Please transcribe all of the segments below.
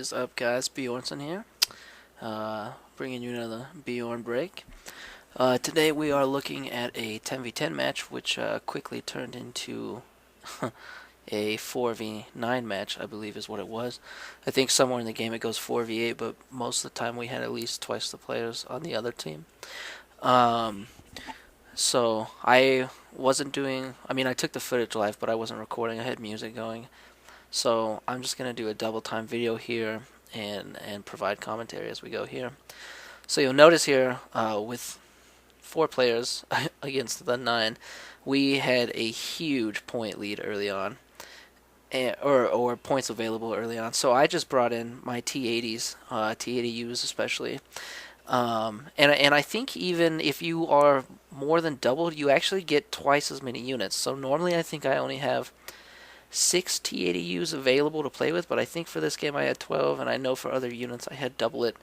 is up, guys? Bjorn here, bringing you another Bjorn break. Today we are looking at a 10v10 match, which quickly turned into a 4v9 match, I believe is what it was. I think somewhere in the game it goes 4v8, but most of the time we had at least twice the players on the other team. Um, so I wasn't doing, I took the footage live, but I wasn't recording. I had music going. So I'm just going to do a double time video here and provide commentary as we go here. So you'll notice here with 4 players against the 9, we had a huge point lead early on, or points available early on. So I just brought in my T80s, T80Us especially. And I think even if you are more than doubled, you actually get twice as many units. So normally I think I only have 6 T80Us available to play with, but I think for this game I had 12, and I know for other units I had double it.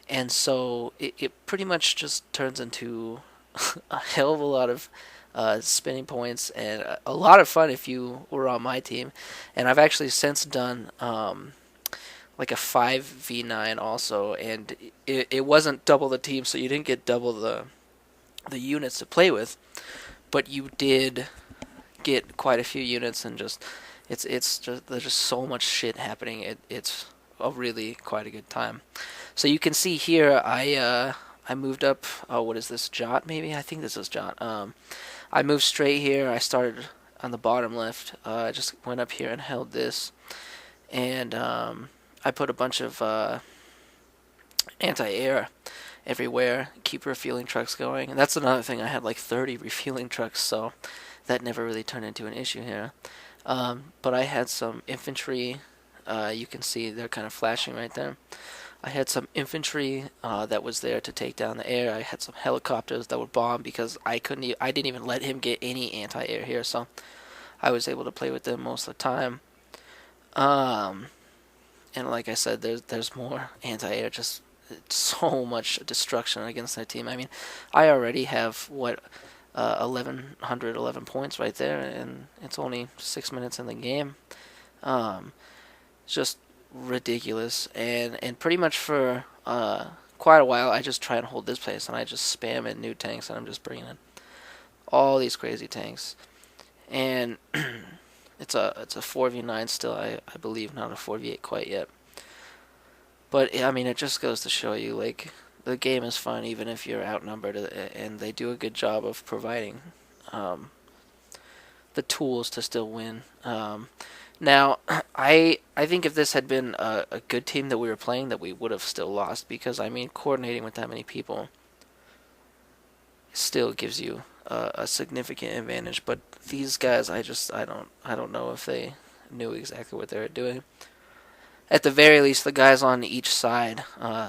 And so it pretty much just turns into a hell of a lot of spinning points and a lot of fun if you were on my team. And I've actually since done like a 5v9 also, and it wasn't double the team, so you didn't get double the units to play with, but you did get quite a few units, and just it's just there's just so much shit happening. It's a really quite a good time. So you can see here I moved up. Oh, what is this, Jot? Maybe I think this is Jot. I moved straight here. I started on the bottom left. I just went up here and held this, and I put a bunch of anti-air everywhere. Keep refueling trucks going, and that's another thing. I had like 30 refueling trucks, so that never really turned into an issue here. But I had some infantry. You can see they're kind of flashing right there. I had some infantry that was there to take down the air. I had some helicopters that would bomb because I didn't even let him get any anti-air here, so I was able to play with them most of the time. And like I said, there's more anti-air. Just so much destruction against their team. I mean, I already have 1111 points right there, and it's only 6 minutes in the game. It's just ridiculous, and pretty much for quite a while I just try and hold this place, and I just spam in new tanks, and I'm just bringing in all these crazy tanks, and it's a 4v9 still, I believe, not a 4v8 quite yet. But I mean, it just goes to show you, like, the game is fun even if you're outnumbered, and they do a good job of providing the tools to still win. Now, I think if this had been a good team that we were playing, that we would have still lost, because I mean, coordinating with that many people still gives you a significant advantage. But these guys, I don't know if they knew exactly what they were doing. At the very least, the guys on each side,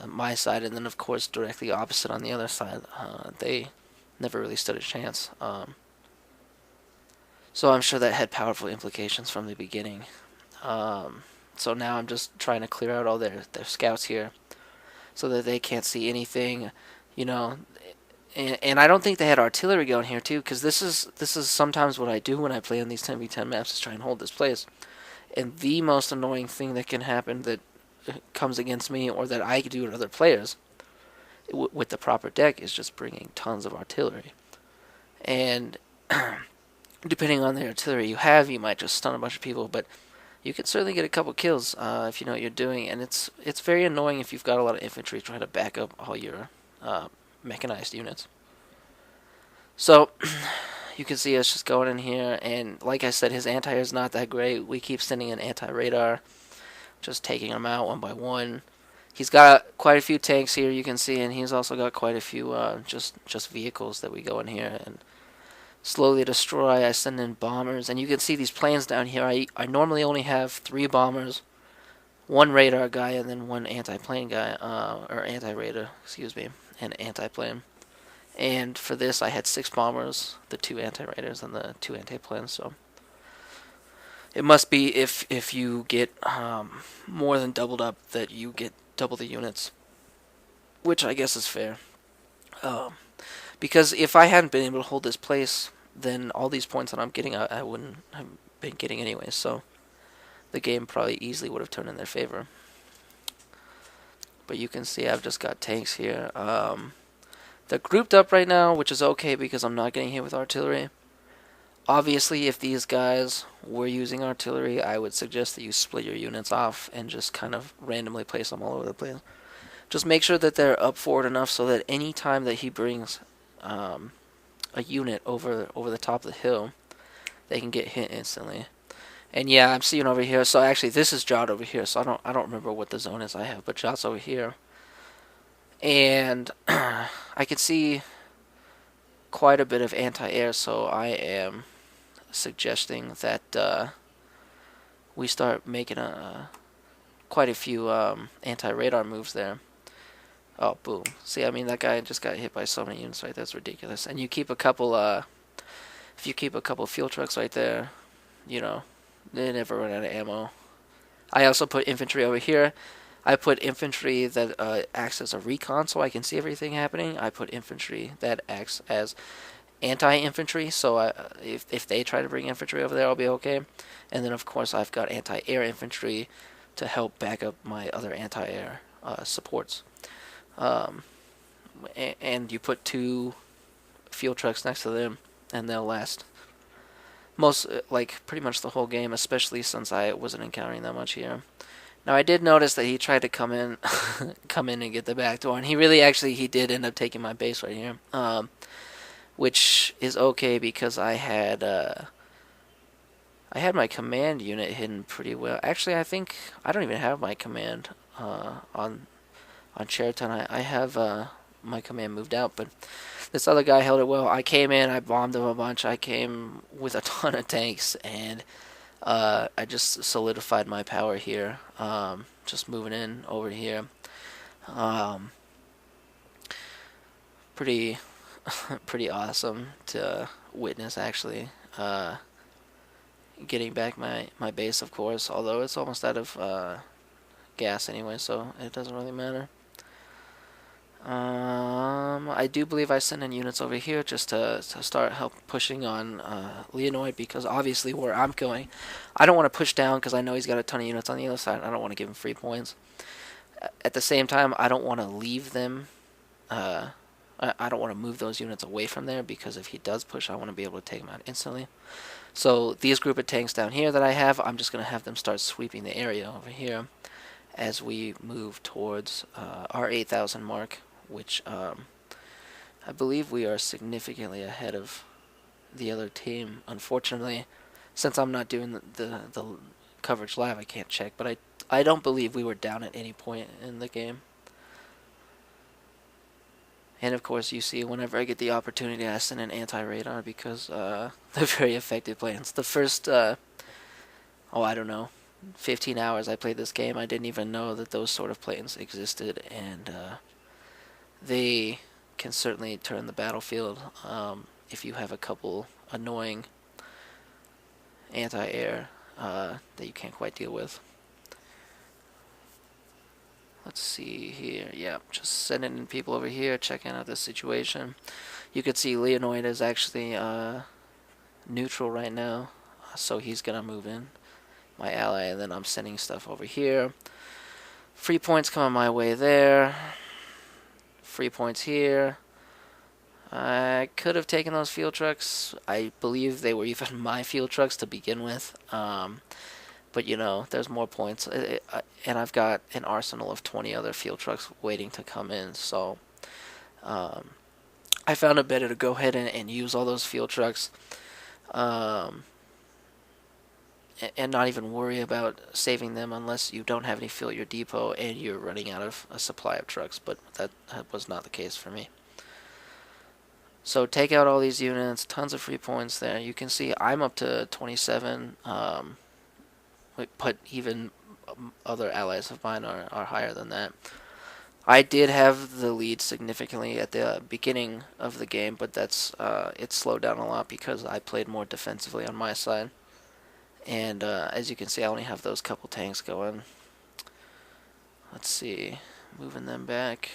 my side, and then of course directly opposite on the other side, they never really stood a chance. So I'm sure that had powerful implications from the beginning. So now I'm just trying to clear out all their scouts here, so that they can't see anything, you know. And I don't think they had artillery going here too, because this is sometimes what I do when I play on these 10v10 maps, is try and hold this place. And the most annoying thing that can happen that comes against me, or that I do to other players, with the proper deck, is just bringing tons of artillery. And depending on the artillery you have, you might just stun a bunch of people, but you can certainly get a couple kills if you know what you're doing. And it's very annoying if you've got a lot of infantry trying to back up all your mechanized units. So you can see us just going in here, and like I said, his anti-air is not that great. We keep sending in anti-radar, just taking them out one by one. He's got quite a few tanks here, you can see, and he's also got quite a few just vehicles that we go in here and slowly destroy. I send in bombers, and you can see these planes down here. I normally only have 3 bombers, 1 radar guy, and then 1 anti-plane guy, or anti-radar, excuse me, and anti-plane. And for this, I had 6 bombers, the 2 anti-raiders, and the 2 anti-planes. So it must be if you get more than doubled up, that you get double the units, which I guess is fair. Because if I hadn't been able to hold this place, then all these points that I'm getting, I wouldn't have been getting anyway. So the game probably easily would have turned in their favor. But you can see I've just got tanks here. They're grouped up right now, which is okay because I'm not getting hit with artillery. Obviously, if these guys were using artillery, I would suggest that you split your units off and just kind of randomly place them all over the place. Just make sure that they're up forward enough so that any time that he brings a unit over the top of the hill, they can get hit instantly. And yeah, I'm seeing over here. So actually, this is Jot over here. So I don't remember what the zone is I have, but Jot's over here, and I can see quite a bit of anti-air. So I am suggesting that we start making quite a few anti-radar moves there. Oh, boom. See, I mean, that guy just got hit by so many units right there. That's ridiculous. And you keep a couple, if you keep a couple fuel trucks right there, you know, they never run out of ammo. I also put infantry over here. I put infantry that acts as a recon so I can see everything happening. I put infantry that acts as anti-infantry, so if they try to bring infantry over there, I'll be okay. And then, of course, I've got anti-air infantry to help back up my other anti-air supports. And you put 2 fuel trucks next to them, and they'll last pretty much the whole game, especially since I wasn't encountering that much here. Now I did notice that he tried to come in and get the back door, and he did end up taking my base right here, which is okay because I had my command unit hidden pretty well. Actually, I think I don't even have my command on Sheraton. I have my command moved out, but this other guy held it well. I came in, I bombed him a bunch. I came with a ton of tanks, and I just solidified my power here. Just moving in over here. Pretty awesome to witness, actually. Getting back my base, of course, although it's almost out of gas anyway, so it doesn't really matter. I do believe I sent in units over here just to start help pushing on Leonid, because obviously where I'm going, I don't want to push down because I know he's got a ton of units on the other side. I don't want to give him free points. At the same time, I don't want to leave them. I don't want to move those units away from there, because if he does push, I want to be able to take him out instantly. So these group of tanks down here that I have, I'm just going to have them start sweeping the area over here as we move towards our 8,000 mark, which I believe we are significantly ahead of the other team. Unfortunately, since I'm not doing the coverage live, I can't check, but I don't believe we were down at any point in the game. And of course, you see, whenever I get the opportunity, I send in anti-radar because they're very effective planes. The first, I don't know, 15 hours I played this game, I didn't even know that those sort of planes existed, and they can certainly turn the battlefield if you have a couple annoying anti-air that you can't quite deal with. Let's see here. Yeah, just sending in people over here, checking out this situation. You could see Leonid is actually neutral right now, so he's gonna move in, my ally, and then I'm sending stuff over here. Free points coming my way there. Free points here. I could have taken those field trucks. I believe they were even my field trucks to begin with. But, you know, there's more points. And I've got an arsenal of 20 other field trucks waiting to come in. So I found it better to go ahead and use all those field trucks. And not even worry about saving them unless you don't have any fuel at your depot and you're running out of a supply of trucks. But that was not the case for me. So take out all these units, tons of free points there. You can see I'm up to 27, but even other allies of mine are higher than that. I did have the lead significantly at the beginning of the game, but that's it slowed down a lot because I played more defensively on my side. And as you can see, I only have those couple tanks going. Let's see, moving them back.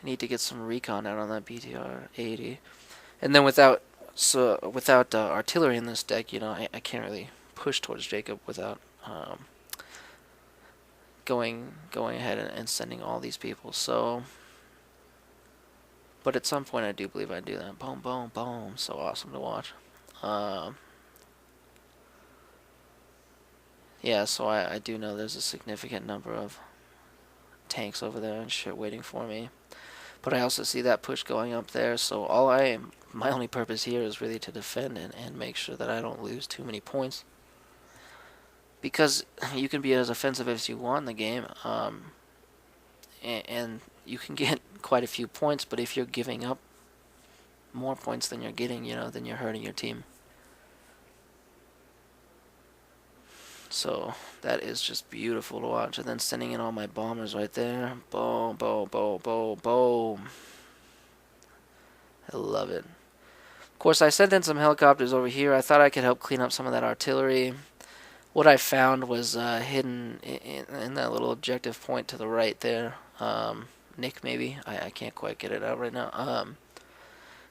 I need to get some recon out on that BTR-80. And then without artillery in this deck, you know, I can't really push towards Jacob without going ahead and sending all these people. So, but at some point I do believe I do that. Boom, boom, boom. So awesome to watch. Yeah, so I do know there's a significant number of tanks over there and shit waiting for me. But I also see that push going up there, so my only purpose here is really to defend and make sure that I don't lose too many points. Because you can be as offensive as you want in the game, and you can get quite a few points, but if you're giving up more points than you're getting, then you're hurting your team. So that is just beautiful to watch. And then sending in all my bombers right there. Boom, boom, boom, boom, boom. I love it. Of course, I sent in some helicopters over here. I thought I could help clean up some of that artillery. What I found was hidden in that little objective point to the right there. Nick, maybe? I can't quite get it out right now.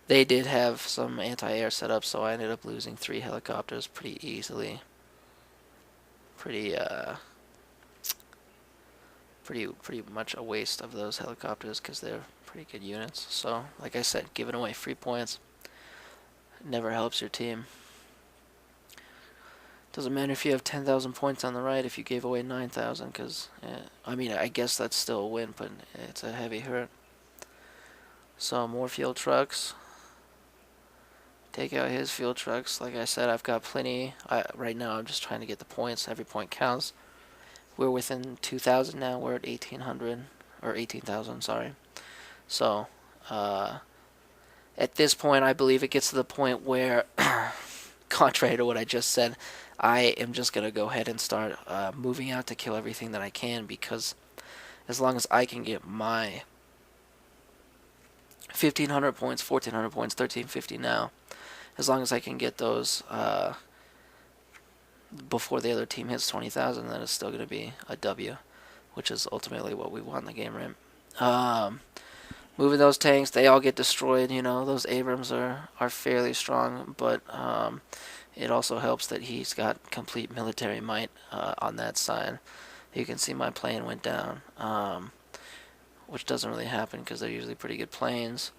They did have some anti-air set up, so I ended up losing 3 helicopters pretty easily. Pretty much a waste of those helicopters because they're pretty good units. So, like I said, giving away free points never helps your team. Doesn't matter if you have 10,000 points on the right if you gave away 9,000, because, I mean, I guess that's still a win, but it's a heavy hurt. So, more fuel trucks. Take out his fuel trucks. Like I said, I've got plenty. Right now, I'm just trying to get the points. Every point counts. We're within 2,000 now. We're at 1,800, or 18,000, sorry. So, at this point, I believe it gets to the point where, contrary to what I just said, I am just going to go ahead and start moving out to kill everything that I can, because as long as I can get my 1,500 points, 1,400 points, 1,350 now, as long as I can get those before the other team hits 20,000, then it's still going to be a W, which is ultimately what we want in the game, right? Moving those tanks, they all get destroyed. Those Abrams are fairly strong, but it also helps that he's got complete military might on that side. You can see my plane went down, which doesn't really happen because they're usually pretty good planes.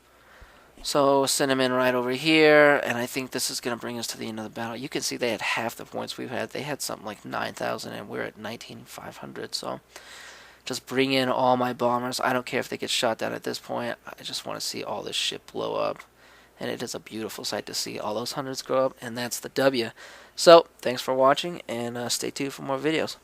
So send him in right over here, and I think this is going to bring us to the end of the battle. You can see they had half the points we've had. They had something like 9,000, and we're at 19,500. So just bring in all my bombers. I don't care if they get shot down at this point. I just want to see all this shit blow up. And it is a beautiful sight to see all those hundreds grow up, and that's the W. So, thanks for watching, and stay tuned for more videos.